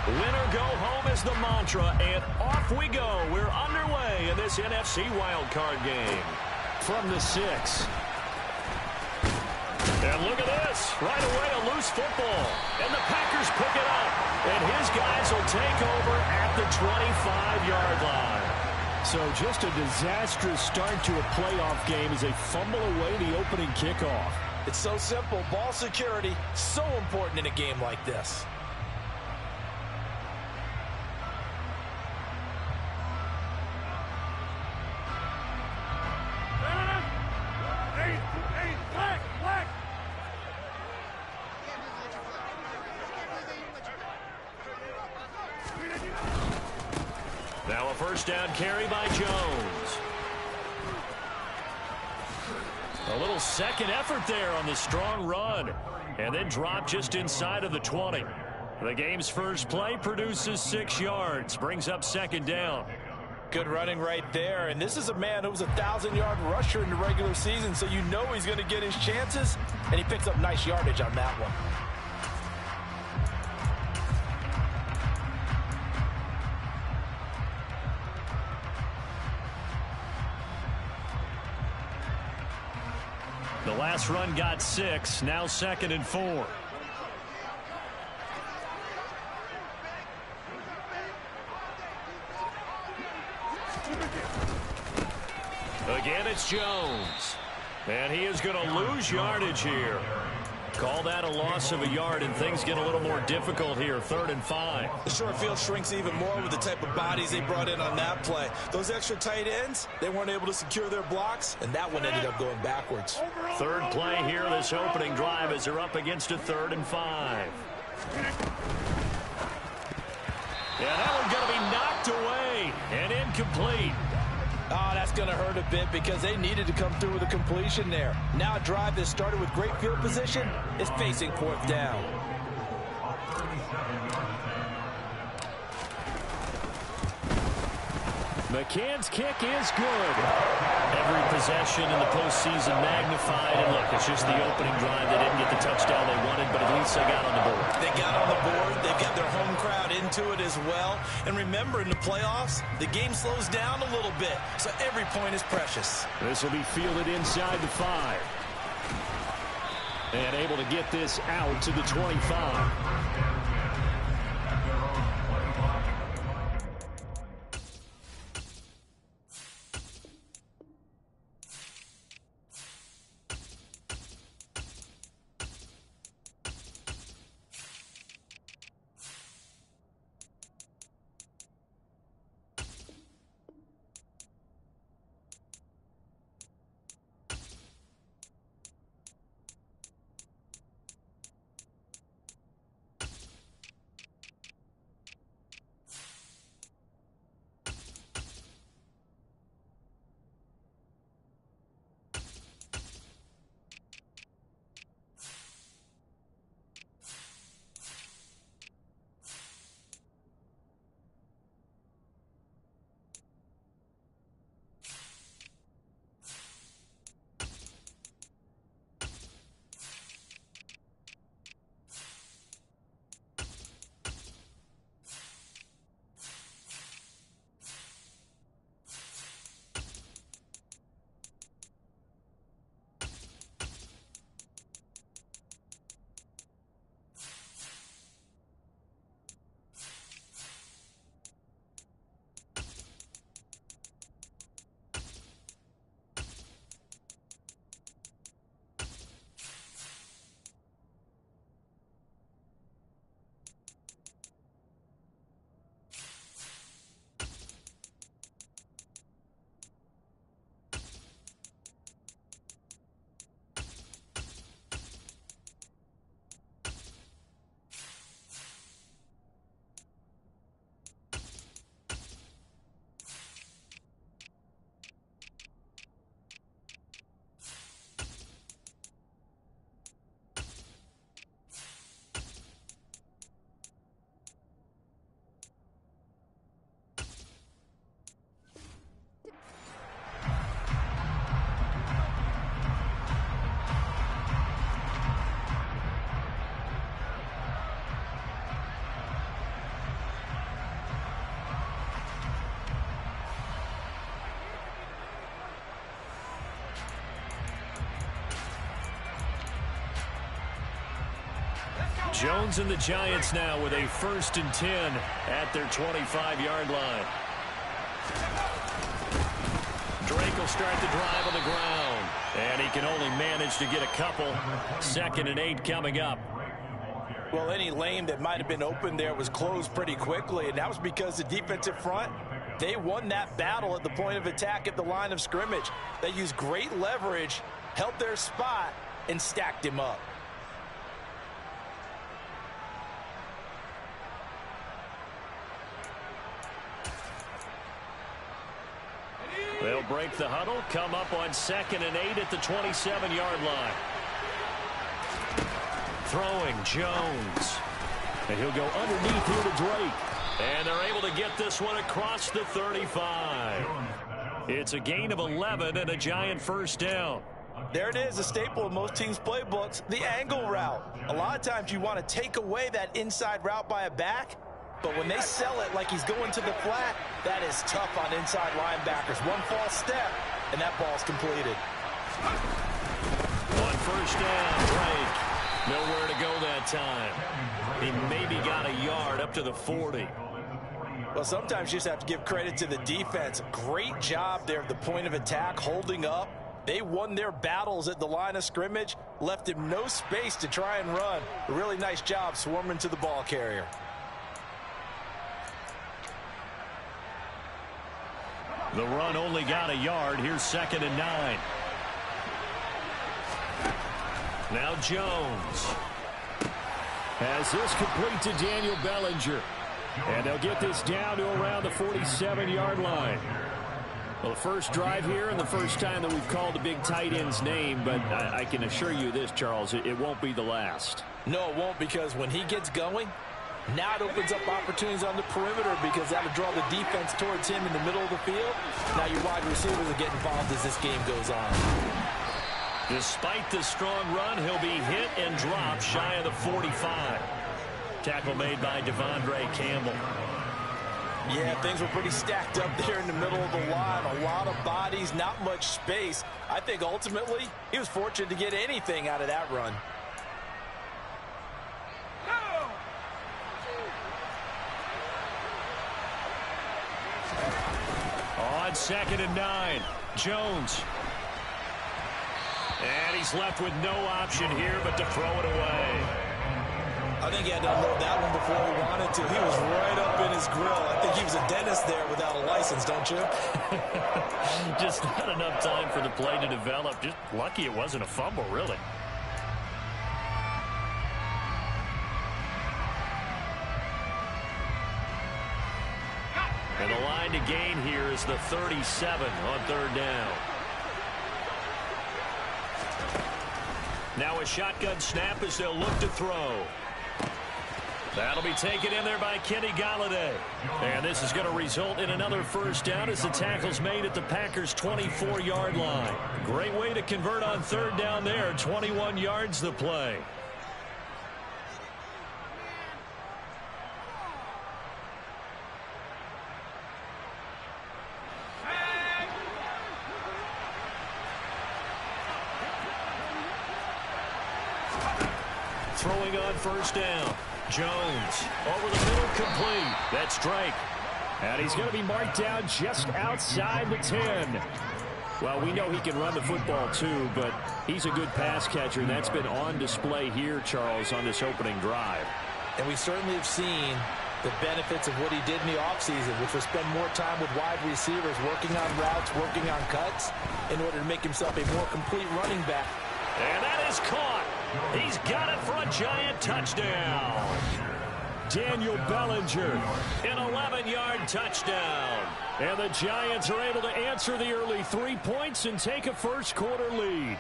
Win or go home is the mantra, and off we go. We're underway in this NFC wildcard game. From the 6. And look at this. Right away, a loose football. And the Packers pick it up. And his guys will take over at the 25-yard line. So just a disastrous start to a playoff game as they fumble away the opening kickoff. It's so simple. Ball security, so important in a game like this. Now a first down carry by Jones. A little second effort there on the strong run. And then drop just inside of the 20. The game's first play produces 6 yards. Brings up second down. Good running right there. And this is a man who was a 1,000-yard rusher in the regular season, so you know he's going to get his chances. And he picks up nice yardage on that one. The last run got 6. Now 2nd and 4. Again, it's Jones. And he is going to lose yardage here. Call that a loss of a yard, and things get a little more difficult here. 3rd and 5. The short field shrinks even more with the type of bodies they brought in on that play. Those extra tight ends, they weren't able to secure their blocks, and that one ended up going backwards. 3rd play here, this opening drive, as they're up against a 3rd and 5. Yeah, that one's going to be knocked away and incomplete. Oh, that's going to hurt a bit because they needed to come through with a completion there. Now a drive that started with great field position is facing 4th down. McCann's kick is good. Every possession in the postseason magnified. And look, it's just the opening drive. They didn't get the touchdown they wanted, but at least they got on the board. They got on the board. They've got their home crowd into it as well. And remember, in the playoffs, the game slows down a little bit, so every point is precious. This will be fielded inside the 5. And able to get this out to the 25. Jones and the Giants now with a 1st and 10 at their 25-yard line. Drake will start the drive on the ground, and he can only manage to get a couple. 2nd and 8 coming up. Well, any lane that might have been open there was closed pretty quickly, and that was because the defensive front, they won that battle at the point of attack at the line of scrimmage. They used great leverage, held their spot, and stacked him up. They'll break the huddle, come up on 2nd and 8 at the 27-yard line. Throwing Jones. And he'll go underneath here to Drake. And they're able to get this one across the 35. It's a gain of 11 and a Giant 1st down. There it is, a staple of most teams' playbooks, the angle route. A lot of times you want to take away that inside route by a back, but when they sell it like he's going to the flat, that is tough on inside linebackers. One false step, and that ball's completed. On 1st down, Drake. Nowhere to go that time. He maybe got a yard up to the 40. Well, sometimes you just have to give credit to the defense. Great job there at the point of attack, holding up. They won their battles at the line of scrimmage, left him no space to try and run. A really nice job swarming to the ball carrier. The run only got a yard. Here's 2nd and 9. Now Jones. As this complete to Daniel Bellinger. And they'll get this down to around the 47-yard line. Well, the first drive here and the first time that we've called the big tight end's name, but I can assure you this, Charles, it won't be the last. No, it won't, because when he gets going, now it opens up opportunities on the perimeter, because that'll draw the defense towards him in the middle of the field. Now your wide receivers will get involved as this game goes on. Despite the strong run, he'll be hit and dropped shy of the 45. Tackle made by Devondre Campbell. Yeah, things were pretty stacked up there in the middle of the line. A lot of bodies, not much space. I think ultimately he was fortunate to get anything out of that run. On 2nd and 9, Jones. And he's left with no option here but to throw it away. I think he had to unload that one before he wanted to. He was right up in his grill. I think he was a dentist there without a license, don't you? Just not enough time for the play to develop. Just lucky it wasn't a fumble, really. And the line to gain here is the 37 on 3rd down. Now a shotgun snap as they'll look to throw. That'll be taken in there by Kenny Golladay. And this is going to result in another 1st down as the tackle's made at the Packers' 24-yard line. Great way to convert on 3rd down there. 21 yards the play. Throwing on 1st down. Jones over the middle, complete. That's Drake. And he's going to be marked down just outside the 10. Well, we know he can run the football too, but he's a good pass catcher, and that's been on display here, Charles, on this opening drive. And we certainly have seen the benefits of what he did in the offseason, which was spend more time with wide receivers, working on routes, working on cuts, in order to make himself a more complete running back. And that is caught. He's got it for a Giant touchdown. Daniel Bellinger. An 11-yard touchdown. And the Giants are able to answer the early 3 points and take a first-quarter lead.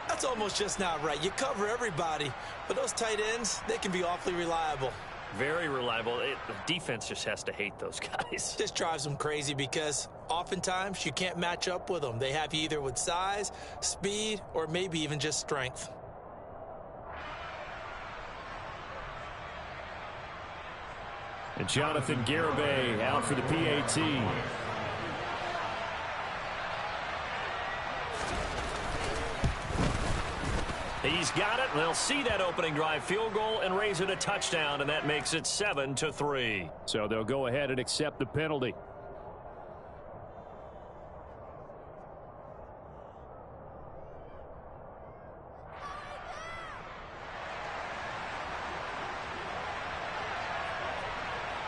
That's almost just not right. You cover everybody, but those tight ends, they can be awfully reliable. Very reliable. The defense just has to hate those guys. Just drives them crazy because oftentimes you can't match up with them. They have you either with size, speed, or maybe even just strength. And Jonathan Garibay out for the PAT. He's got it, and they'll see that opening drive field goal and raise it a touchdown, and that makes it 7-3. So they'll go ahead and accept the penalty.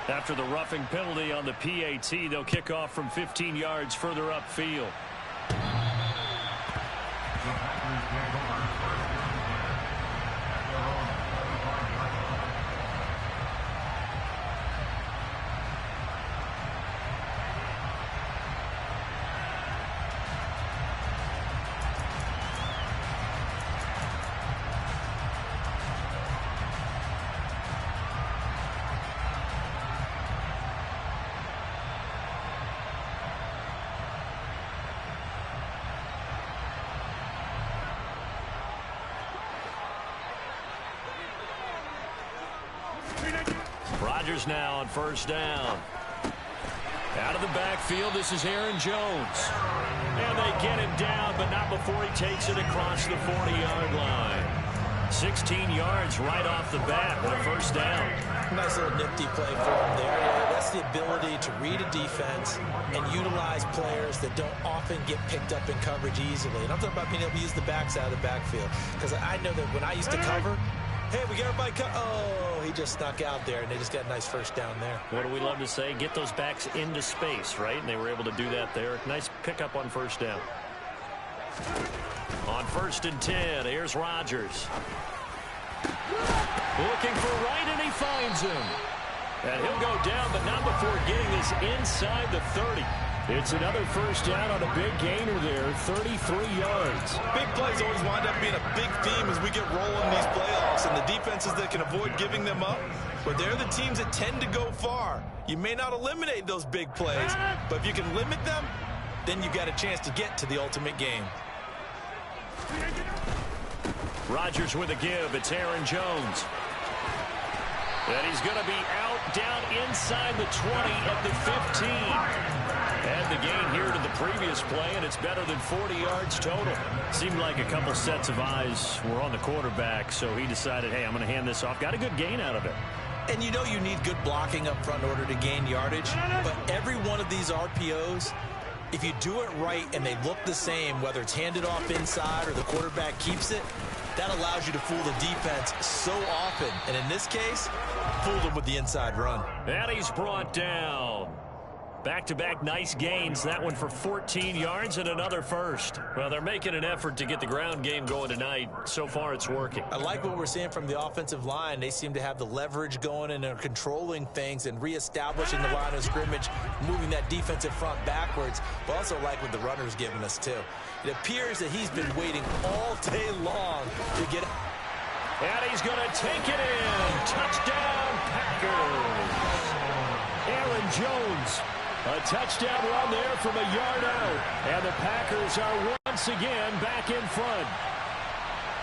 After the roughing penalty on the PAT, they'll kick off from 15 yards further upfield. Rodgers now on first down. Out of the backfield, this is Aaron Jones. And they get him down, but not before he takes it across the 40-yard line. 16 yards right off the bat with a first down. Nice little nifty play for him there. Yeah, that's the ability to read a defense and utilize players that don't often get picked up in coverage easily. And I'm talking about being able to use the backs out of the backfield. Because I know that when I used to cover, hey, we got everybody cut. Oh, he just snuck out there, and they just got a nice first down there. What do we love to say? Get those backs into space, right? And they were able to do that there. Nice pickup on first down. On 1st and 10, here's Rodgers. Looking for Wright, and he finds him. And he'll go down, but not before getting this inside the 30. It's another first down on a big gainer there, 33 yards. Big plays always wind up being a big theme as we get rolling these playoffs, and the defenses that can avoid giving them up, but they're the teams that tend to go far. You may not eliminate those big plays, but if you can limit them, then you've got a chance to get to the ultimate game. Rodgers with a give. It's Aaron Jones. And he's going to be out down inside the 20 at the 15. And the gain here to the previous play, and it's better than 40 yards total. Seemed like a couple sets of eyes were on the quarterback, so he decided, hey, I'm going to hand this off. Got a good gain out of it. And you know you need good blocking up front in order to gain yardage, but every one of these RPOs, if you do it right and they look the same, whether it's handed off inside or the quarterback keeps it, that allows you to fool the defense so often. And in this case, fooled them with the inside run. And he's brought down. Back-to-back nice gains. That one for 14 yards and another first. Well, they're making an effort to get the ground game going tonight. So far, it's working. I like what we're seeing from the offensive line. They seem to have the leverage going, and they're controlling things and reestablishing the line of scrimmage, moving that defensive front backwards. But also like what the runner's giving us, too. It appears that he's been waiting all day long to get... And he's going to take it in. Touchdown, Packers. Aaron Jones. A touchdown run there from a yard out. And the Packers are once again back in front.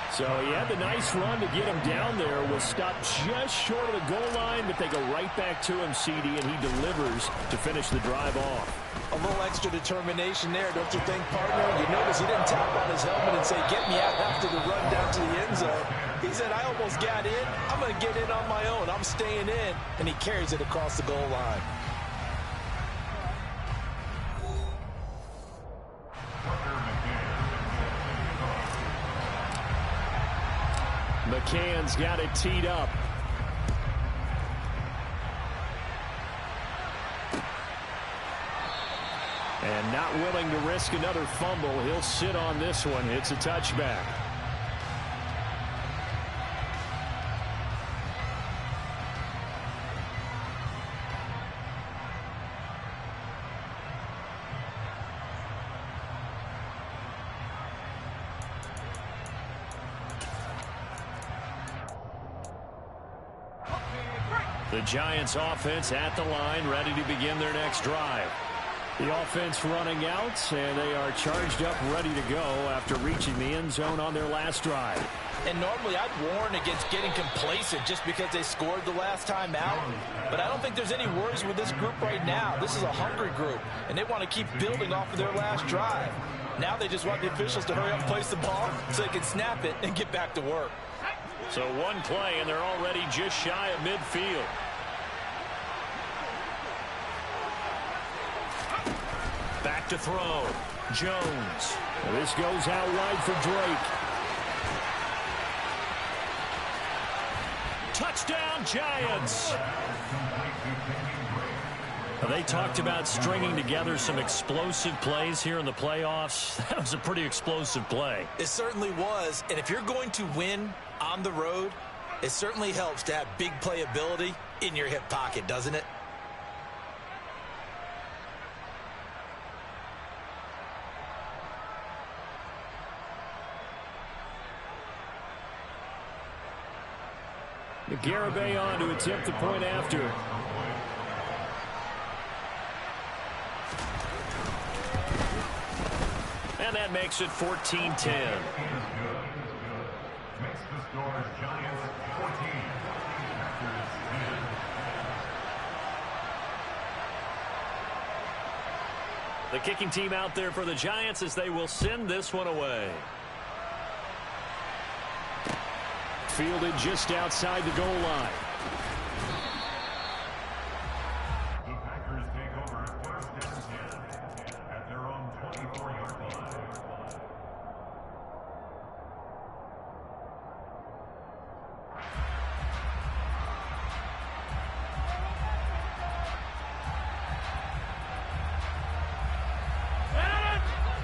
So he had the nice run to get him down there. Was stopped just short of the goal line, but they go right back to him, CD, and he delivers to finish the drive off. A little extra determination there, don't you think, partner? You notice he didn't tap on his helmet and say, get me out after the run down to the end zone. He said, I almost got in. I'm going to get in on my own. I'm staying in. And he carries it across the goal line. McCann's got it teed up. And not willing to risk another fumble. He'll sit on this one. It's a touchback. The Giants offense at the line, ready to begin their next drive. The offense running out, and they are charged up, ready to go after reaching the end zone on their last drive. And normally I'd warn against getting complacent just because they scored the last time out. But I don't think there's any worries with this group right now. This is a hungry group, and they want to keep building off of their last drive. Now they just want the officials to hurry up and place the ball so they can snap it and get back to work. So one play, and they're already just shy of midfield. Back to throw. Jones. This goes out wide for Drake. Touchdown, Giants. They talked about stringing together some explosive plays here in the playoffs. That was a pretty explosive play. It certainly was, and if you're going to win on the road, it certainly helps to have big playability in your hip pocket, doesn't it? Garibay on to attempt the point after. And that makes it 14-10. The kicking team out there for the Giants as they will send this one away. Fielded just outside the goal line. The Packers take over first and 10 at their own 24-yard line.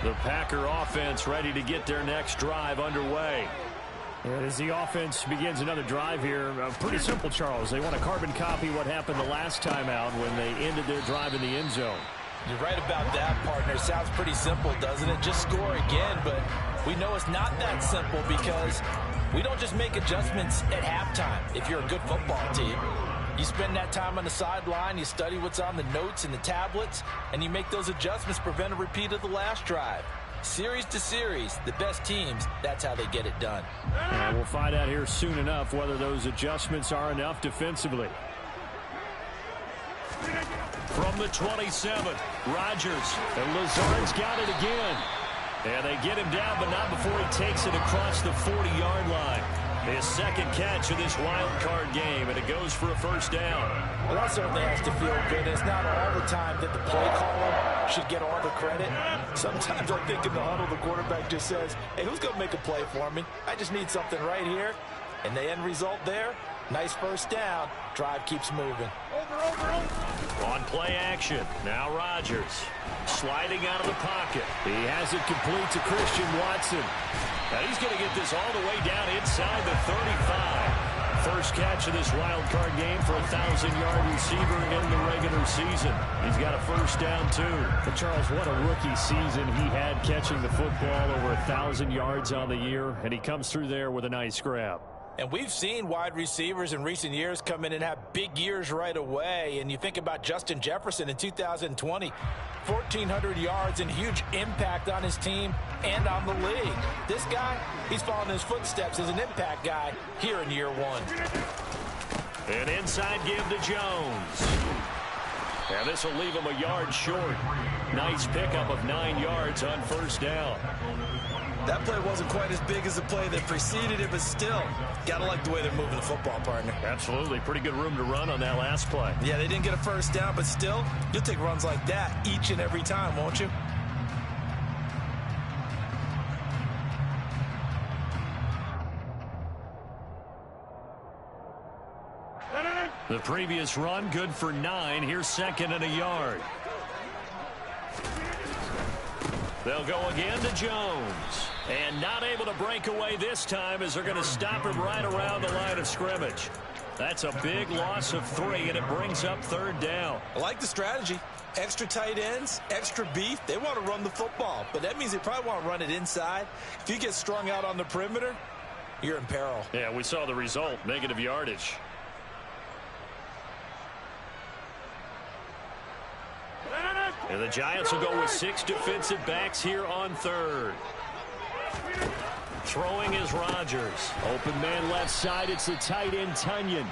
The Packer offense ready to get their next drive underway. And as the offense begins another drive here, pretty simple, Charles. They want to carbon copy what happened the last time out when they ended their drive in the end zone. You're right about that, partner. Sounds pretty simple, doesn't it? Just score again, but we know it's not that simple because we don't just make adjustments at halftime if you're a good football team. You spend that time on the sideline, you study what's on the notes and the tablets, and you make those adjustments to prevent a repeat of the last drive. Series to series, the best teams, that's how they get it done. And we'll find out here soon enough whether those adjustments are enough defensively. From the 27, Rodgers. And Lazard's got it again. And they get him down, but not before he takes it across the 40-yard line. His second catch of this wild card game, and it goes for a first down. Well, that certainly has to feel good. It's not all the time that the play caller should get all the credit. Sometimes I think in the huddle, the quarterback just says, hey, who's going to make a play for me? I just need something right here. And the end result there, nice first down. Drive keeps moving. On play action, now Rodgers. Sliding out of the pocket. He has it complete to Christian Watson. Now he's going to get this all the way down inside the 35. First catch of this wild card game for a 1,000-yard receiver in the regular season. He's got a first down, too. But Charles, what a rookie season he had catching the football, over 1,000 yards on the year, and he comes through there with a nice grab. And we've seen wide receivers in recent years come in and have big years right away. And you think about Justin Jefferson in 2020, 1,400 yards and huge impact on his team and on the league. This guy, he's following his footsteps as an impact guy here in year one. An inside give to Jones. And this will leave him a yard short. Nice pickup of 9 yards on first down. That play wasn't quite as big as the play that preceded it, but still, gotta like the way they're moving the football, partner. Absolutely. Pretty good room to run on that last play. Yeah, they didn't get a first down, but still, you'll take runs like that each and every time, won't you? The previous run, good for 9. Here's second and a yard. They'll go again to Jones. And not able to break away this time as they're going to stop him right around the line of scrimmage. That's a big loss of 3, and it brings up third down. I like the strategy. Extra tight ends, extra beef. They want to run the football, but that means they probably want to run it inside. If you get strung out on the perimeter, you're in peril. Yeah, we saw the result, negative yardage. And the Giants will go with 6 defensive backs here on third. Throwing is Rodgers. Open man left side. It's the tight end, Tunyon.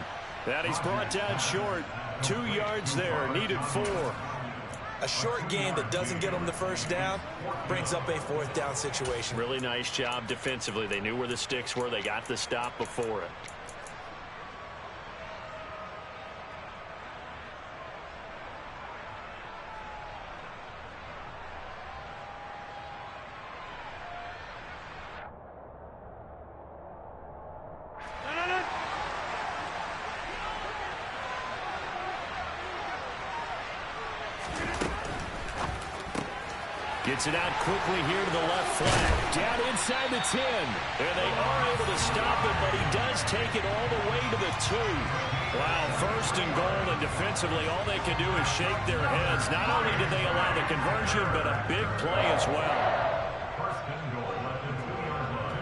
That he's brought down short. 2 yards there. Needed 4. A short gain that doesn't get them the first down brings up a fourth down situation. Really nice job defensively. They knew where the sticks were. They got the stop before it. Gets it out quickly here to the left flank. Down inside the 10. And they are able to stop it, but he does take it all the way to the 2. Wow, first and goal, and defensively all they can do is shake their heads. Not only did they allow the conversion, but a big play as well. First and goal at the 2-yard line.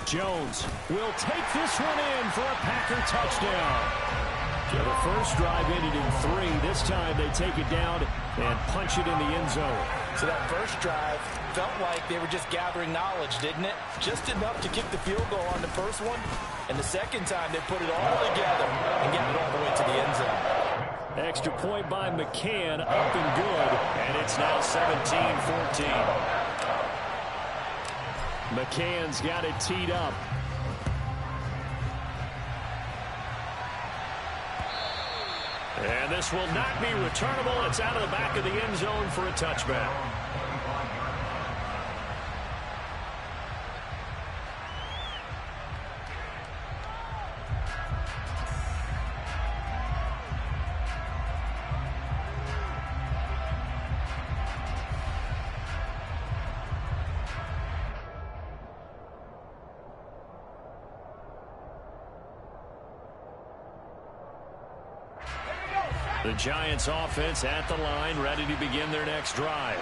Jones will take this one in for a Packer touchdown. So the first drive ended in 3. This time they take it down and punch it in the end zone. So that first drive felt like they were just gathering knowledge, didn't it? Just enough to kick the field goal on the first one. And the second time they put it all together and got it all the way to the end zone. Extra point by McCann, up and good. And it's now 17-14. McCann's got it teed up. And this will not be returnable. It's out of the back of the end zone for a touchback. The Giants offense at the line, ready to begin their next drive.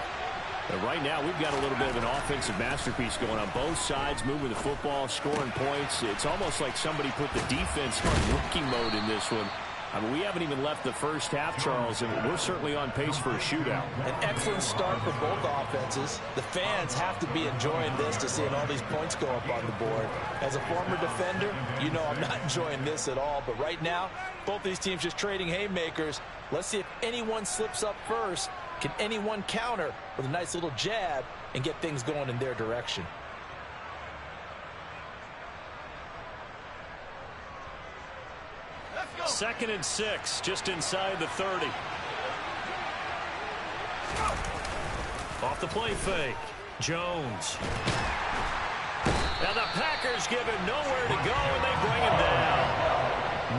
But right now, we've got a little bit of an offensive masterpiece going on both sides, moving the football, scoring points. It's almost like somebody put the defense on rookie mode in this one. I mean, we haven't even left the first half, Charles, and we're certainly on pace for a shootout. An excellent start for both offenses. The fans have to be enjoying this to seeing all these points go up on the board. As a former defender, you know I'm not enjoying this at all. But right now, both these teams just trading haymakers. Let's see if anyone slips up first. Can anyone counter with a nice little jab and get things going in their direction? Second and 6, just inside the 30. Off the play fake. Jones. Now the Packers give him nowhere to go, and they bring him down.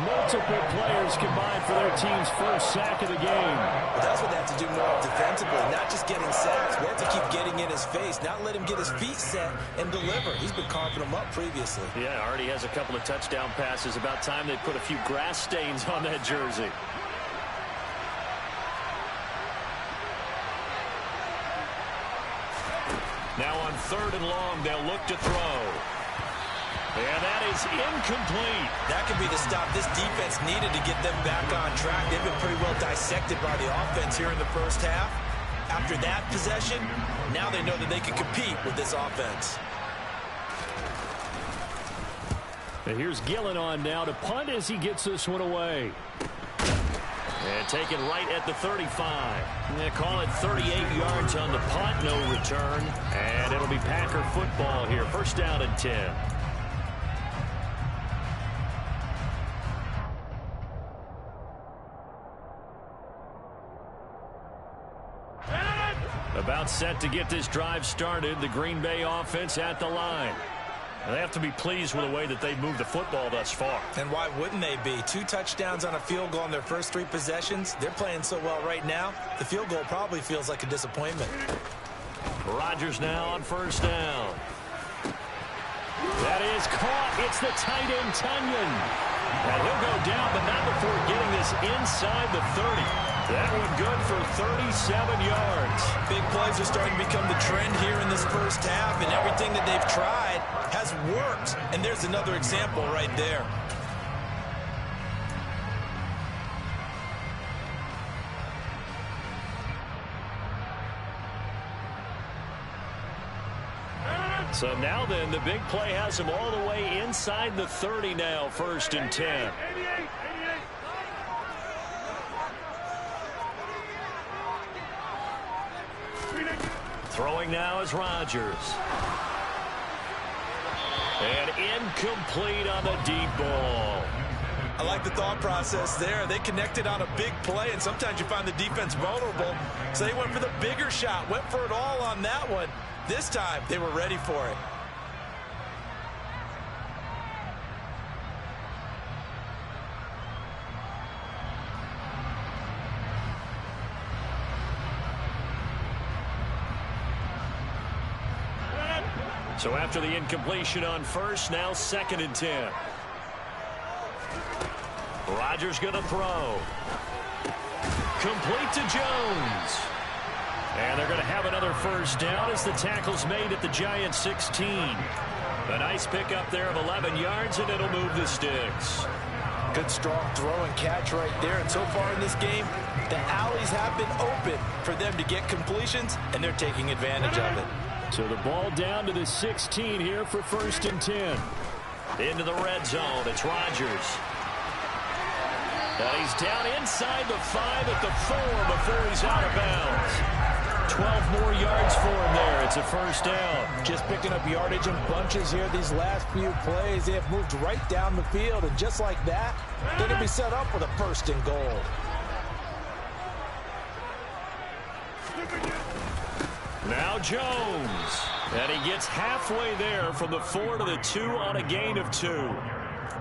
Multiple players combined for their team's first sack of the game. Well, that's what they have to do more defensively, not just getting sacks. They have to keep getting in his face, not let him get his feet set and deliver. He's been carving them up previously. Yeah, already has a couple of touchdown passes. About time they put a few grass stains on that jersey. Now on 3rd and long, they'll look to throw. And that is incomplete. That could be the stop this defense needed to get them back on track. They've been pretty well dissected by the offense here in the first half. After that possession, now they know that they can compete with this offense. And here's Gillen on now to punt as he gets this one away. And taken right at the 35. They call it 38 yards on the punt, no return. And it'll be Packer football here. First down and 10. About set to get this drive started. The Green Bay offense at the line. They have to be pleased with the way that they've moved the football thus far. And why wouldn't they be? 2 touchdowns on a field goal in their first 3 possessions. They're playing so well right now, the field goal probably feels like a disappointment. Rodgers now on first down. That is caught. It's the tight end, Tunyon. And he'll go down, but not before getting this inside the 30. That one good for 37 yards. Big plays are starting to become the trend here in this first half, and everything that they've tried has worked. And there's another example right there. So now then, the big play has him all the way inside the 30 now, 1st and 10. Throwing now is Rodgers. And incomplete on the deep ball. I like the thought process there. They connected on a big play, and sometimes you find the defense vulnerable. So they went for the bigger shot, went for it all on that one. This time, they were ready for it. So after the incompletion on 1st, now 2nd and 10. Rodgers going to throw. Complete to Jones. And they're going to have another 1st down as the tackle's made at the Giants 16. A nice pickup there of 11 yards, and it'll move the sticks. Good strong throw and catch right there. And so far in this game, the alleys have been open for them to get completions, and they're taking advantage of it. So the ball down to the 16 here for 1st and 10. Into the red zone. It's Rodgers. And he's down inside the 5 at the 4 before he's out of bounds. 12 more yards for him there. It's a 1st down. Just picking up yardage in bunches here these last few plays. They have moved right down the field, and just like that, they're going to be set up for the 1st and goal. Now Jones. And he gets halfway there from the 4 to the 2 on a gain of 2.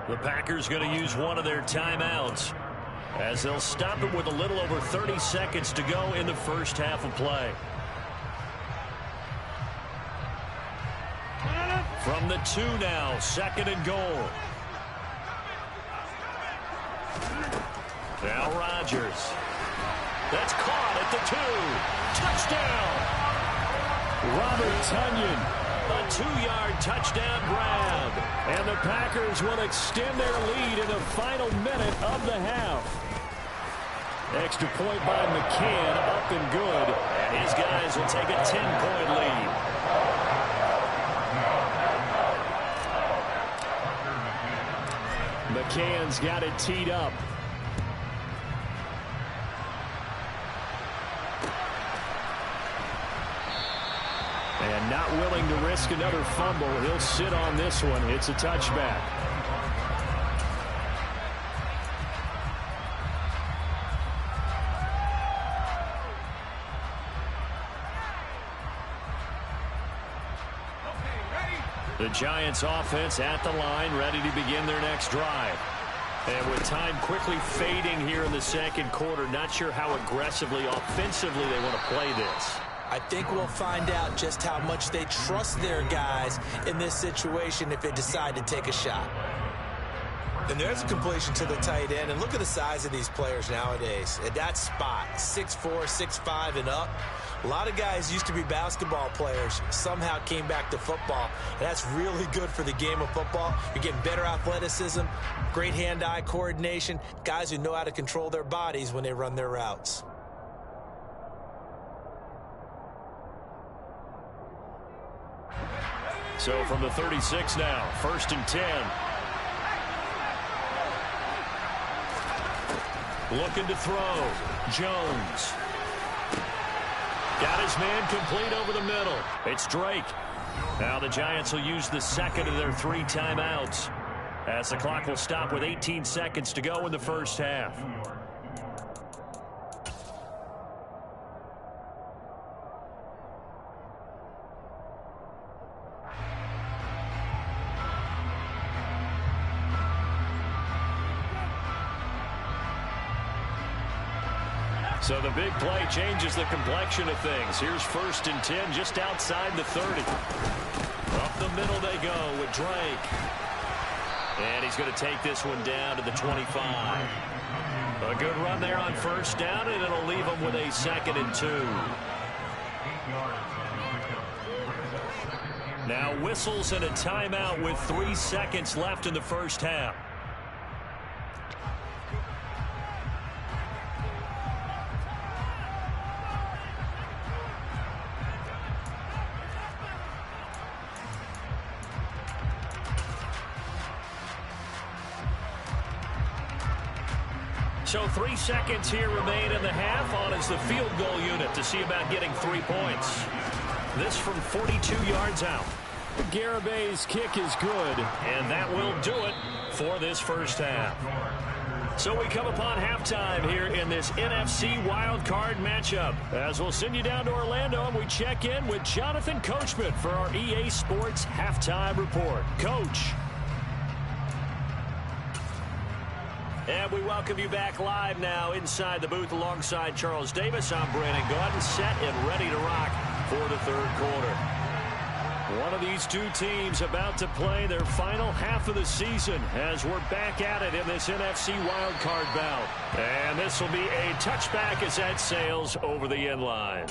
The Packers going to use one of their timeouts as they'll stop it with a little over 30 seconds to go in the 1st half of play. From the 2 now, 2nd and goal. Now Rodgers. That's caught at the 2. Touchdown! Robert Tonyan, a 2-yard touchdown grab. And the Packers will extend their lead in the final minute of the half. Extra point by McCann, up and good. And his guys will take a 10-point lead. McCann's got it teed up. And not willing to risk another fumble. He'll sit on this one. It's a touchback. The Giants offense at the line, ready to begin their next drive. And with time quickly fading here in the 2nd quarter, not sure how aggressively, offensively they want to play this. I think we'll find out just how much they trust their guys in this situation if they decide to take a shot. And there's a completion to the tight end. And look at the size of these players nowadays. At that spot, 6'4", 6'5", and up. A lot of guys used to be basketball players, somehow came back to football. And that's really good for the game of football. You're getting better athleticism, great hand-eye coordination, guys who know how to control their bodies when they run their routes. So from the 36 now, 1st and 10. Looking to throw. Jones. Got his man complete over the middle. It's Drake. Now the Giants will use the 2nd of their 3 timeouts as the clock will stop with 18 seconds to go in the 1st half. So the big play changes the complexion of things. Here's 1st and 10 just outside the 30. Up the middle they go with Drake. And he's going to take this one down to the 25. A good run there on 1st down, and it'll leave him with a 2nd and 2. Now whistles and a timeout with 3 seconds left in the 1st half. So 3 seconds here remain in the half. On is the field goal unit to see about getting 3 points. This from 42 yards out. Garabay's kick is good. And that will do it for this first half. So we come upon halftime here in this NFC wildcard matchup. As we'll send you down to Orlando and we check in with Jonathan Coachman for our EA Sports Halftime Report. Coach. And we welcome you back live now inside the booth alongside Charles Davis. I'm Brandon Gaudin, set and ready to rock for the third quarter. One of these two teams about to play their final half of the season as we're back at it in this NFC wildcard bout. And this will be a touchback as that sails over the end line.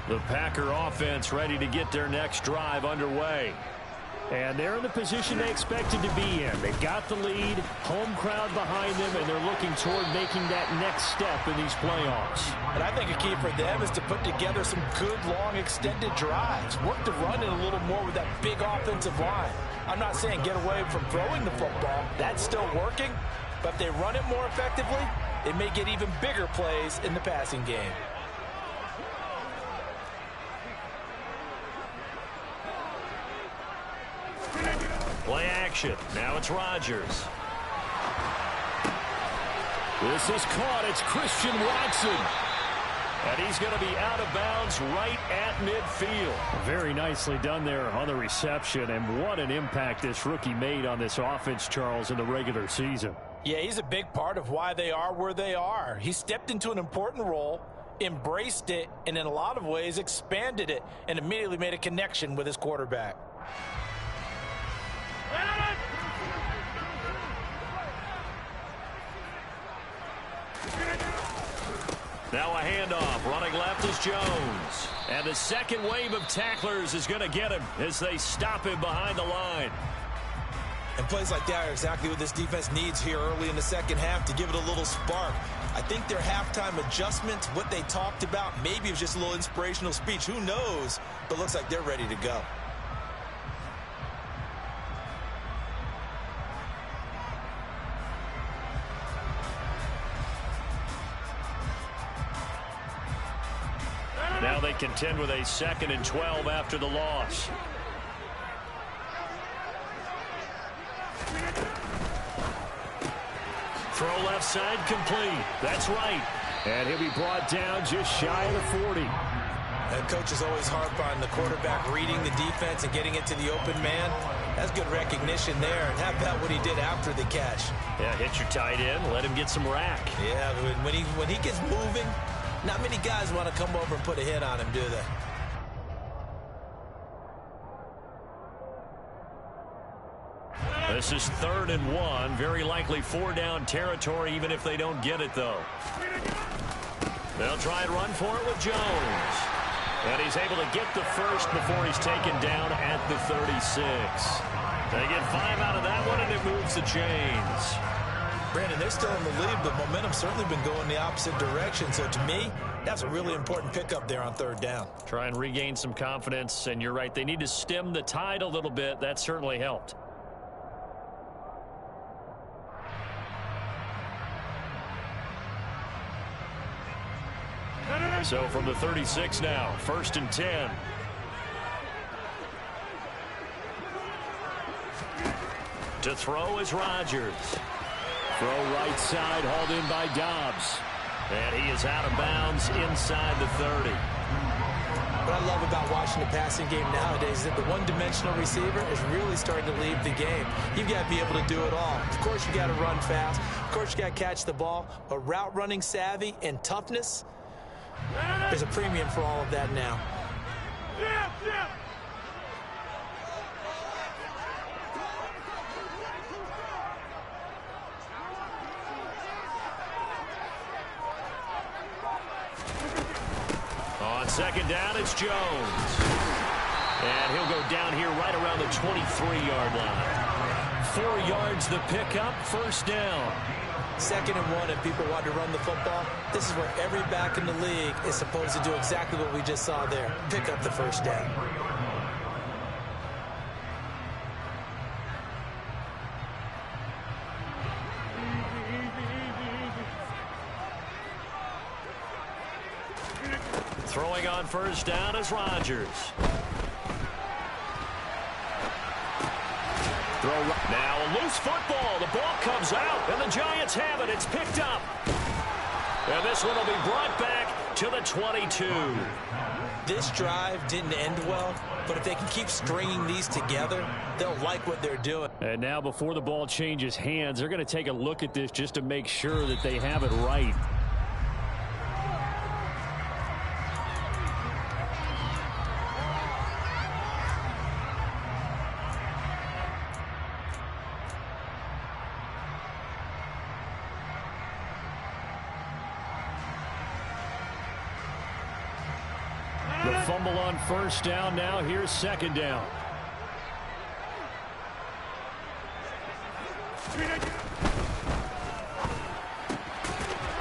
The Packer offense ready to get their next drive underway. And they're in the position they expected to be in. They've got the lead, home crowd behind them, and they're looking toward making that next step in these playoffs. And I think a key for them is to put together some good, long, extended drives. Work the run in a little more with that big offensive line. I'm not saying get away from throwing the football. That's still working. But if they run it more effectively, they may get even bigger plays in the passing game. Play action. Now it's Rodgers. This is caught. It's Christian Watson. And he's going to be out of bounds right at midfield. Very nicely done there on the reception. And what an impact this rookie made on this offense, Charles, in the regular season. Yeah, he's a big part of why they are where they are. He stepped into an important role, embraced it, and in a lot of ways expanded it, and immediately made a connection with his quarterback. Now a handoff. Running left is Jones. And the second wave of tacklers is going to get him as they stop him behind the line. And plays like that are exactly what this defense needs here early in the second half to give it a little spark. I think their halftime adjustments, what they talked about, maybe it was just a little inspirational speech. Who knows? But looks like they're ready to go. Now they contend with a 2nd and 12 after the loss. Throw left side complete. That's right. And he'll be brought down just shy of the 40. And coach is always hard on the quarterback reading the defense and getting it to the open man. That's good recognition there. And how about what he did after the catch? Yeah, hit your tight end. Let him get some rack. Yeah, when he gets moving, not many guys want to come over and put a hit on him, do they? This is 3rd and 1. Very likely 4-down territory, even if they don't get it, though. They'll try and run for it with Jones. And he's able to get the first before he's taken down at the 36. They get 5 out of that one, and it moves the chains. Brandon, they're still in the lead, but momentum's certainly been going the opposite direction. So to me, that's a really important pickup there on 3rd down. Try and regain some confidence, and you're right. They need to stem the tide a little bit. That certainly helped. So from the 36 now, 1st and 10. To throw is Rodgers. Throw right side, hauled in by Dobbs. And he is out of bounds inside the 30. What I love about watching the passing game nowadays is that the one-dimensional receiver is really starting to leave the game. You've got to be able to do it all. Of course, you got to run fast. Of course, you got to catch the ball. But route running savvy and toughness, there's a premium for all of that now. On 2nd down, it's Jones. And he'll go down here right around the 23-yard line. 4 yards the pickup, first down. 2nd and 1, and people want to run the football. This is where every back in the league is supposed to do exactly what we just saw there. Pick up the first down. Throwing on first down is Rodgers. Now a loose football. The ball comes out, and the Giants have it. It's picked up. And this one will be brought back to the 22. This drive didn't end well, but if they can keep stringing these together, they'll like what they're doing. And now before the ball changes hands, they're going to take a look at this just to make sure that they have it right. The fumble on first down. Now here's 2nd down.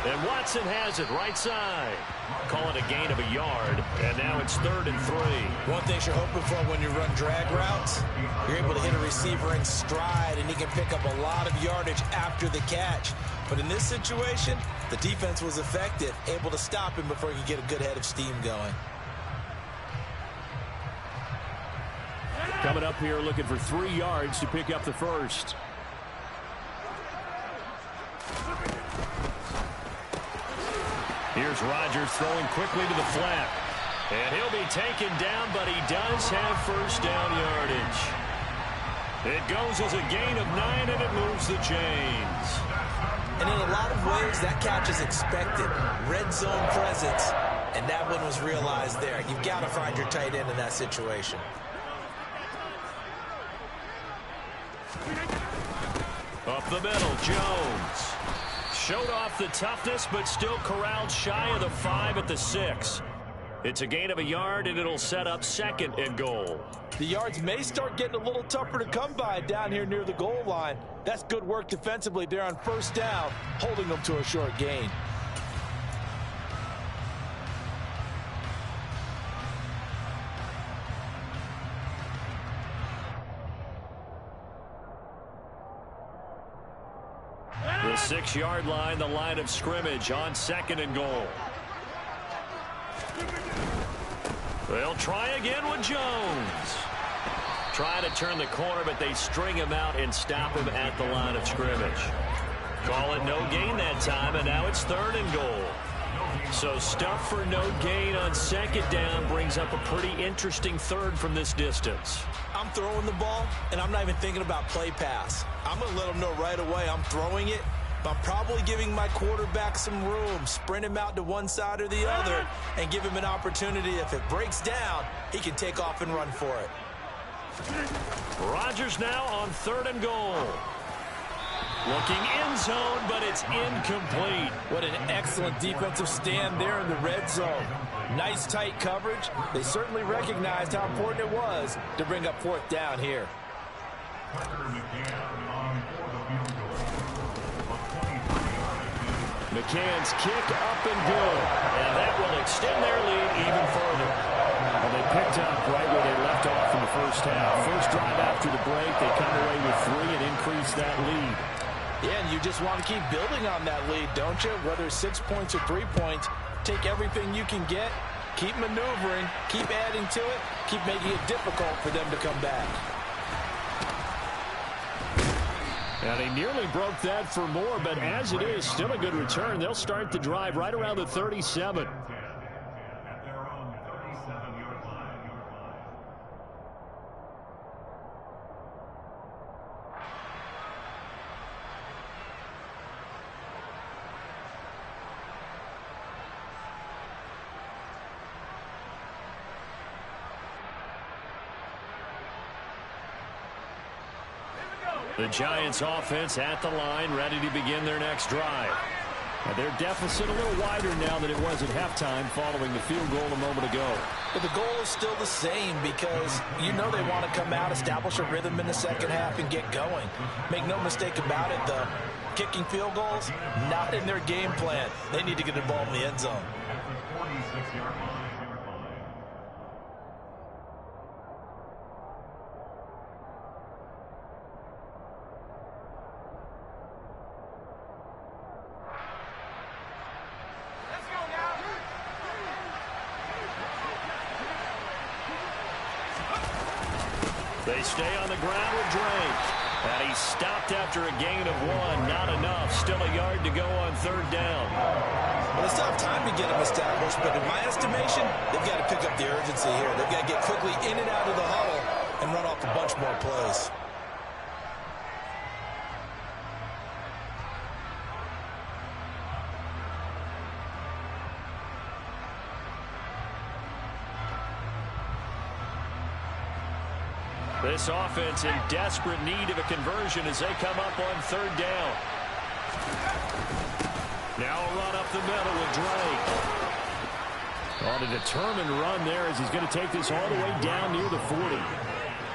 And Watson has it right side. Call it a gain of a yard. And now it's 3rd and 3. One thing you're hoping for when you run drag routes, you're able to hit a receiver in stride, and he can pick up a lot of yardage after the catch. But in this situation, the defense was effective, able to stop him before he could get a good head of steam going. Coming up here looking for 3 yards to pick up the first. Here's Rodgers throwing quickly to the flat. And he'll be taken down, but he does have first down yardage. It goes as a gain of 9, and it moves the chains. And in a lot of ways, that catch is expected. Red zone presence, and that one was realized there. You've got to find your tight end in that situation. Up the middle, Jones. Showed off the toughness, but still corralled shy of the 5 at the 6. It's a gain of a yard, and it'll set up 2nd and goal. The yards may start getting a little tougher to come by down here near the goal line. That's good work defensively there on first down, holding them to a short gain. The 6-yard line, the line of scrimmage on 2nd and goal. They'll try again with Jones. Trying to turn the corner, but they string him out and stop him at the line of scrimmage. Call it no gain that time, and now it's 3rd and goal. So stuff for no gain on 2nd down brings up a pretty interesting 3rd from this distance. I'm throwing the ball, and I'm not even thinking about play pass. I'm going to let them know right away I'm throwing it, but I'm probably giving my quarterback some room, sprint him out to one side or the other, and give him an opportunity. If it breaks down, he can take off and run for it. Rodgers now on 3rd and goal. Looking end zone, but it's incomplete. What an excellent defensive stand there in the red zone. Nice tight coverage. They certainly recognized how important it was to bring up 4th down here. McCann's kick up and good. And that will extend their lead even further. Well, they picked up right where they left off in the first half. First drive after the break, they come away with 3 and increase that lead. Yeah, and you just want to keep building on that lead, don't you? Whether it's 6 points or 3 points, take everything you can get, keep maneuvering, keep adding to it, keep making it difficult for them to come back. And he nearly broke that for more, but as it is, still a good return. They'll start the drive right around the 37. At their own 37-yard line. The Giants offense at the line, ready to begin their next drive. And their deficit a little wider now than it was at halftime following the field goal a moment ago. But the goal is still the same because you know they want to come out, establish a rhythm in the second half, and get going. Make no mistake about it, though. Kicking field goals, not in their game plan. They need to get the ball in the end zone. At the 46-yard line. They stay on the ground with Drake. And he's stopped after a gain of 1. Not enough. Still a yard to go on third down. Well, they still have time to get them established, but in my estimation, they've got to pick up the urgency here. They've got to get quickly in and out of the huddle and run off a bunch more plays. This offense in desperate need of a conversion as they come up on third down. Now a run up the middle with Drake. On a determined run there as he's going to take this all the way down near the 40.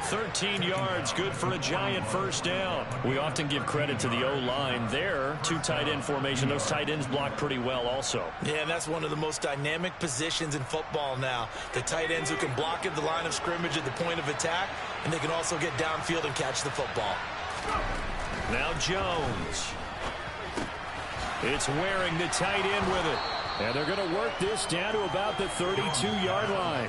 13 yards, good for a giant first down. We often give credit to the O-line there. 2 tight end formation. Those tight ends block pretty well also. Yeah, and that's one of the most dynamic positions in football now. The tight ends who can block at the line of scrimmage at the point of attack, and they can also get downfield and catch the football. Now Jones. It's Waring, the tight end, with it. And they're going to work this down to about the 32-yard line.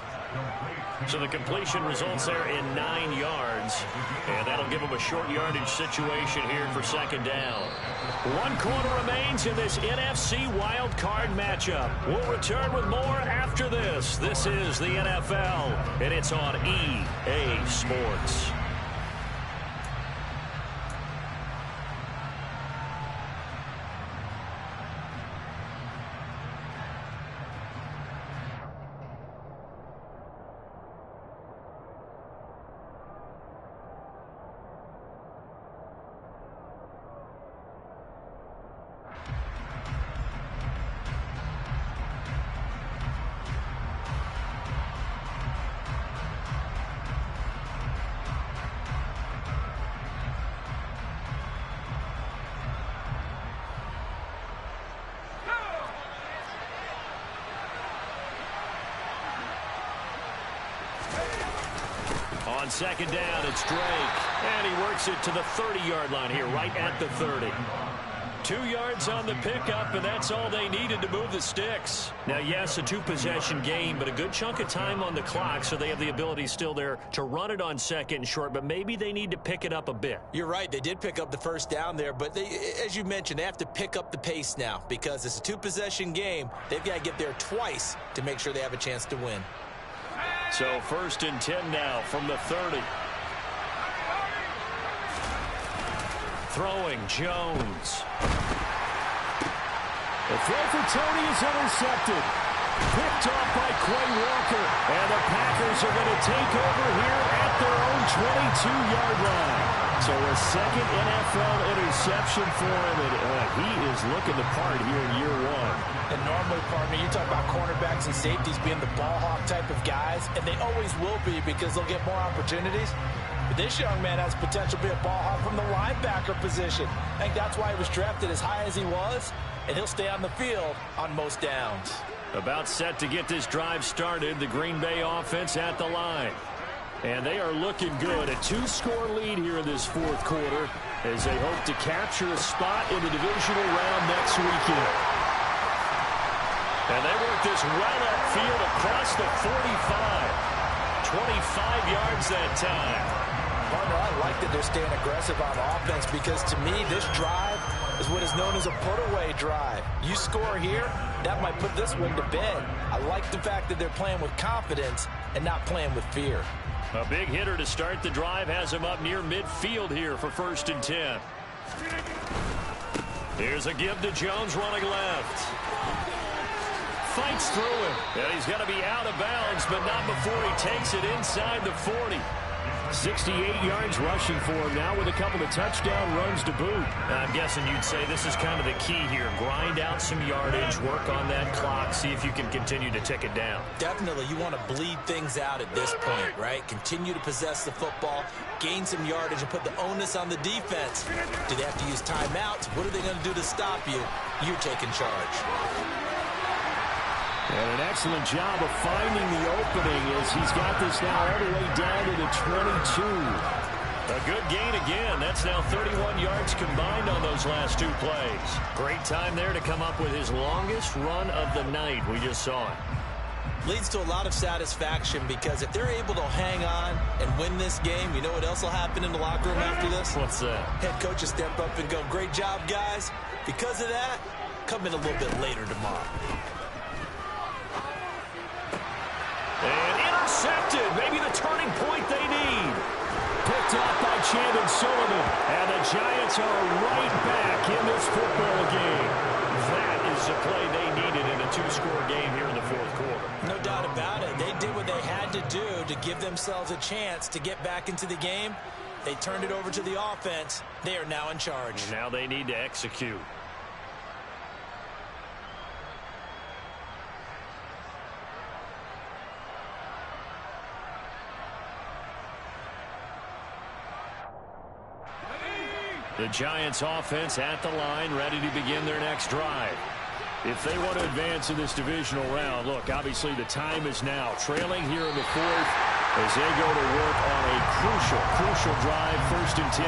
So the completion results there in 9 yards. And that'll give them a short yardage situation here for second down. 1 quarter remains in this NFC wild card matchup. We'll return with more after this. This is the NFL, and it's on EA Sports. On second down, it's Drake. And he works it to the 30-yard line here, right at the 30. 2 yards on the pickup, and that's all they needed to move the sticks. Now, yes, a 2-possession game, but a good chunk of time on the clock, so they have the ability still there to run it on second and short, but maybe they need to pick it up a bit. You're right. They did pick up the first down there, but as you mentioned, they have to pick up the pace now because it's a 2-possession game. They've got to get there twice to make sure they have a chance to win. So 1st and 10 now from the 30. Throwing Jones. The throw for Tony is intercepted. Picked off by Quay Walker. And the Packers are going to take over here at their own 22-yard line. So a second NFL interception for him, and he is looking the part here in year 1. And normally, partner, you talk about cornerbacks and safeties being the ball hawk type of guys, and they always will be because they'll get more opportunities. But this young man has potential to be a ball hawk from the linebacker position. I think that's why he was drafted as high as he was, and he'll stay on the field on most downs. About set to get this drive started, the Green Bay offense at the line. And they are looking good. A 2-score lead here in this 4th quarter as they hope to capture a spot in the divisional round next weekend. And they work this well upfield across the 45. 25 yards that time. Partner, I like that they're staying aggressive on offense because to me, this drive is what is known as a put-away drive. You score here, that might put this one to bed. I like the fact that they're playing with confidence and not playing with fear. A big hitter to start the drive has him up near midfield here for 1st and 10. Here's a give to Jones running left. Fights through him. And he's going to be out of bounds, but not before he takes it inside the 40. 68 yards rushing for him now with a couple of touchdown runs to boot. I'm guessing you'd say this is kind of the key here. Grind out some yardage, work on that clock, see if you can continue to tick it down. Definitely, you want to bleed things out at this point, right? Continue to possess the football, gain some yardage, and put the onus on the defense. Do they have to use timeouts? What are they going to do to stop you? You're taking charge. And an excellent job of finding the opening as he's got this now all the way down to the 22. A good gain again. That's now 31 yards combined on those last two plays. Great time there to come up with his longest run of the night. We just saw it. Leads to a lot of satisfaction because if they're able to hang on and win this game, you know what else will happen in the locker room after this? What's that? Head coach will step up and go, great job, guys. Because of that, come in a little bit later tomorrow. And intercepted. Maybe the turning point they need. Picked off by Chandon Sullivan. And the Giants are right back in this football game. That is the play they needed in a two-score game here in the fourth quarter. No doubt about it. They did what they had to do to give themselves a chance to get back into the game. They turned it over to the offense. They are now in charge. And now they need to execute. The Giants offense at the line, ready to begin their next drive. If they want to advance in this divisional round, look, obviously the time is now. Trailing here in the fourth as they go to work on a crucial drive, 1st and 10.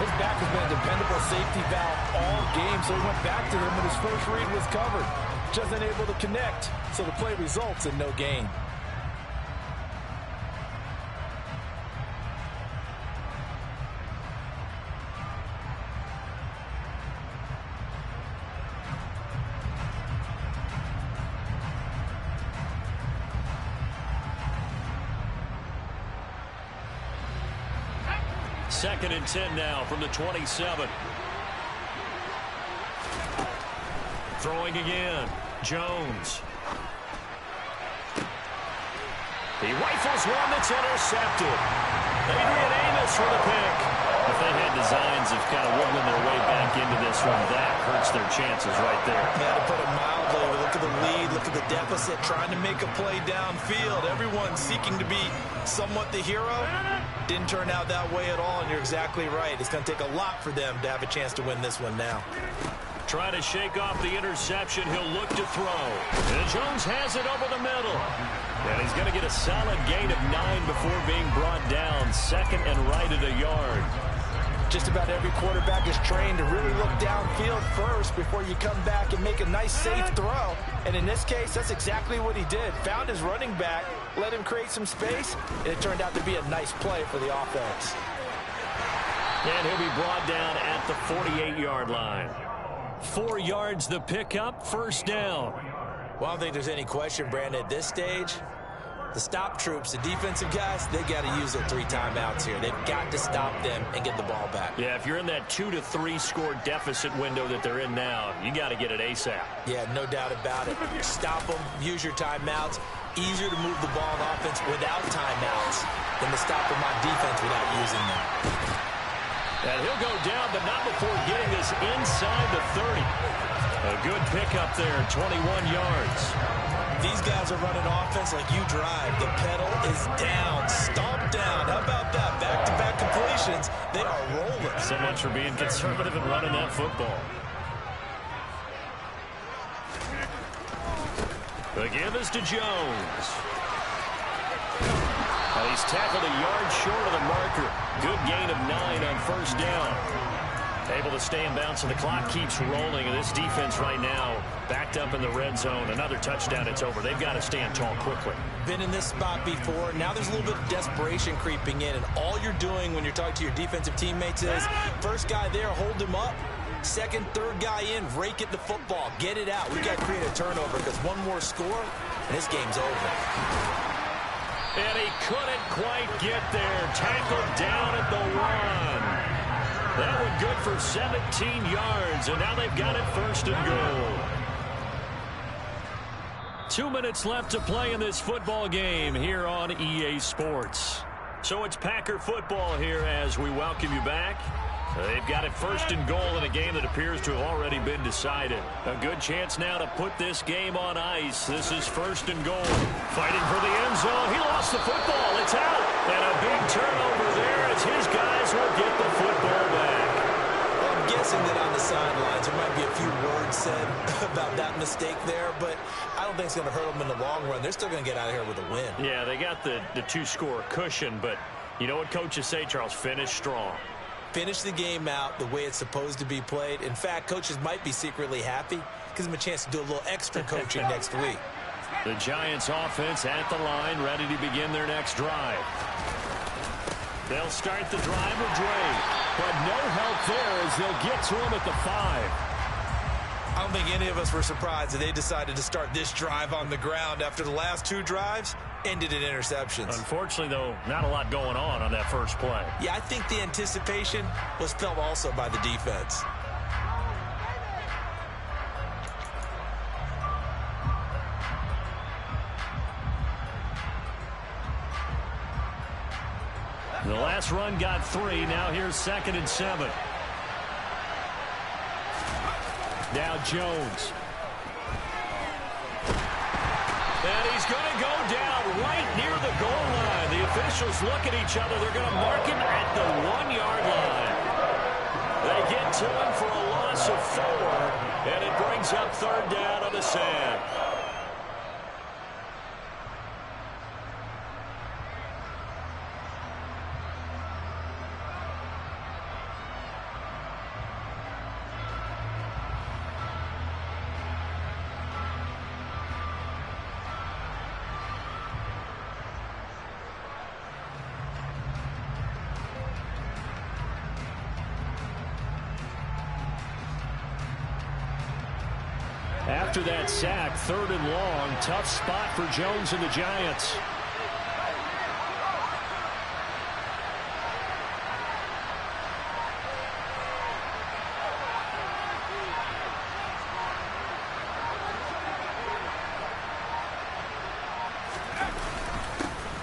His back has been a dependable safety valve all game, so he went back to him when his first read was covered. Just unable to connect, so the play results in no gain. Second and 10 now from the 27. Throwing again. Jones. He rifles one that's intercepted. Adrian Amos for the pick. If they had designs of kind of wiggling their way back into this one, that hurts their chances right there. Yeah, to put it mildly, look at the lead, look at the deficit, trying to make a play downfield. Everyone seeking to be somewhat the hero. Didn't turn out that way at all, and you're exactly right. It's going to take a lot for them to have a chance to win this one now. Trying to shake off the interception. He'll look to throw. And Jones has it over the middle. And he's going to get a solid gain of 9 before being brought down. Second and right at a yard. Just about every quarterback is trained to really look downfield first before you come back and make a nice, safe throw. And in this case, that's exactly what he did. Found his running back, let him create some space, and it turned out to be a nice play for the offense. And he'll be brought down at the 48-yard line. 4 yards the pickup, 1st down. Well, I don't think there's any question, Brandon, at this stage, the stop troops, the defensive guys, they got to use their 3 timeouts here. They've got to stop them and get the ball back. Yeah, if you're in that 2 to 3 score deficit window that they're in now, you got to get it ASAP. Yeah, no doubt about it. Stop them, use your timeouts. Easier to move the ball on offense without timeouts than to stop them on defense without using them. And he'll go down, but not before getting this inside the 30. A good pickup there, 21 yards. These guys are running offense like you drive. The pedal is down, stomp down. How about that? Back-to-back completions. They are rolling. So much for being conservative and running that football. The give is to Jones. And he's tackled a yard short of the marker. Good gain of 9 on 1st down. Able to stay in bounds, and the clock keeps rolling. And this defense right now backed up in the red zone. Another touchdown, it's over. They've got to stand tall quickly. Been in this spot before. Now there's a little bit of desperation creeping in. And all you're doing when you're talking to your defensive teammates is, first guy there, hold him up. Second, third guy in, rake it the football. Get it out. We've got to create a turnover because one more score, and this game's over. And he couldn't quite get there. Tackled down at the 1. That one good for 17 yards, and now they've got it 1st and goal. 2 minutes left to play in this football game here on EA Sports. So it's Packer football here as we welcome you back. They've got it first and goal in a game that appears to have already been decided. A good chance now to put this game on ice. This is first and goal. Fighting for the end zone. He lost the football. It's out. And a big turnover there as his guys will get the football back. Well, I'm guessing that on the sidelines there might be a few words said about that mistake there, but I don't think it's going to hurt them in the long run. They're still going to get out of here with a win. Yeah, they got the two-score cushion, but you know what coaches say, Charles? Finish strong. Finish the game out the way it's supposed to be played. In fact, coaches might be secretly happy. Gives them a chance to do a little extra coaching next week. The Giants offense at the line, ready to begin their next drive. They'll start the drive with Drake, but no help there as they'll get to him at the 5. I don't think any of us were surprised that they decided to start this drive on the ground after the last 2 drives ended in interceptions. Unfortunately, though, not a lot going on that first play. Yeah, I think the anticipation was felt also by the defense. The last run got 3. Now here's 2nd and 7. Now Jones. And he's going to go down right near the goal line. The officials look at each other. They're going to mark him at the 1-yard line. They get to him for a loss of 4, and it brings up 3rd down on the sand. After that sack, 3rd and long, tough spot for Jones and the Giants.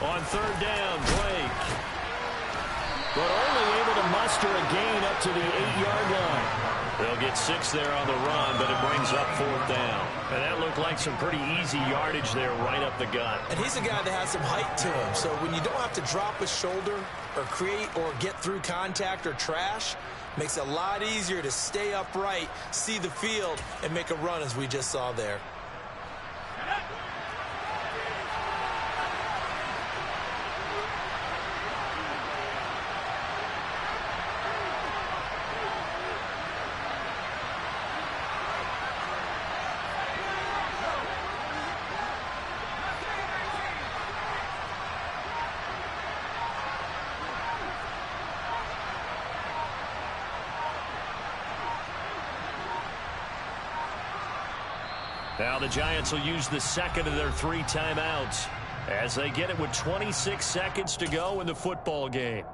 On 3rd down, Blake. But only able to muster a gain up to the 8-yard line. They'll get 6 there on the run, but it brings up 4th down. And that looked like some pretty easy yardage there right up the gut. And he's a guy that has some height to him. So when you don't have to drop a shoulder or create or get through contact or trash, makes it a lot easier to stay upright, see the field, and make a run as we just saw there. Now the Giants will use the 2nd of their 3 timeouts as they get it with 26 seconds to go in the football game.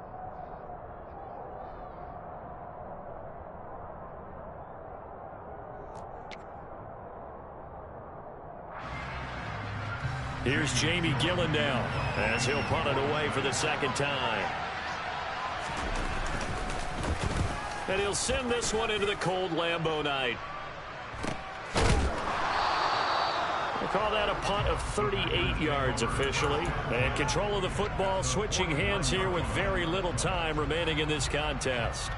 Here's Jamie Gillendown as he'll punt it away for the 2nd time. And he'll send this one into the cold Lambeau night. We'll call that a punt of 38 yards officially. And control of the football switching hands here with very little time remaining in this contest.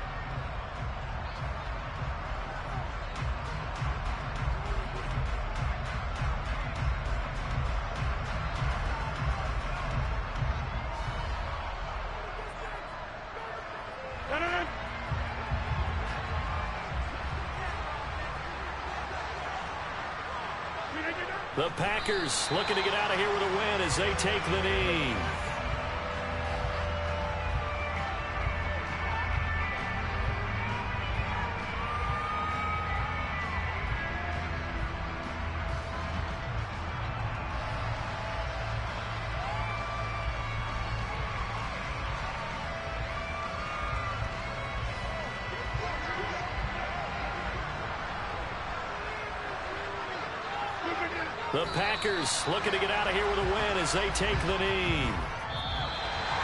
The Packers looking to get out of here with a win as they take the knee. The Packers looking to get out of here with a win as they take the knee.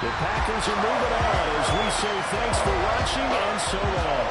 The Packers are moving on as we say thanks for watching and so long.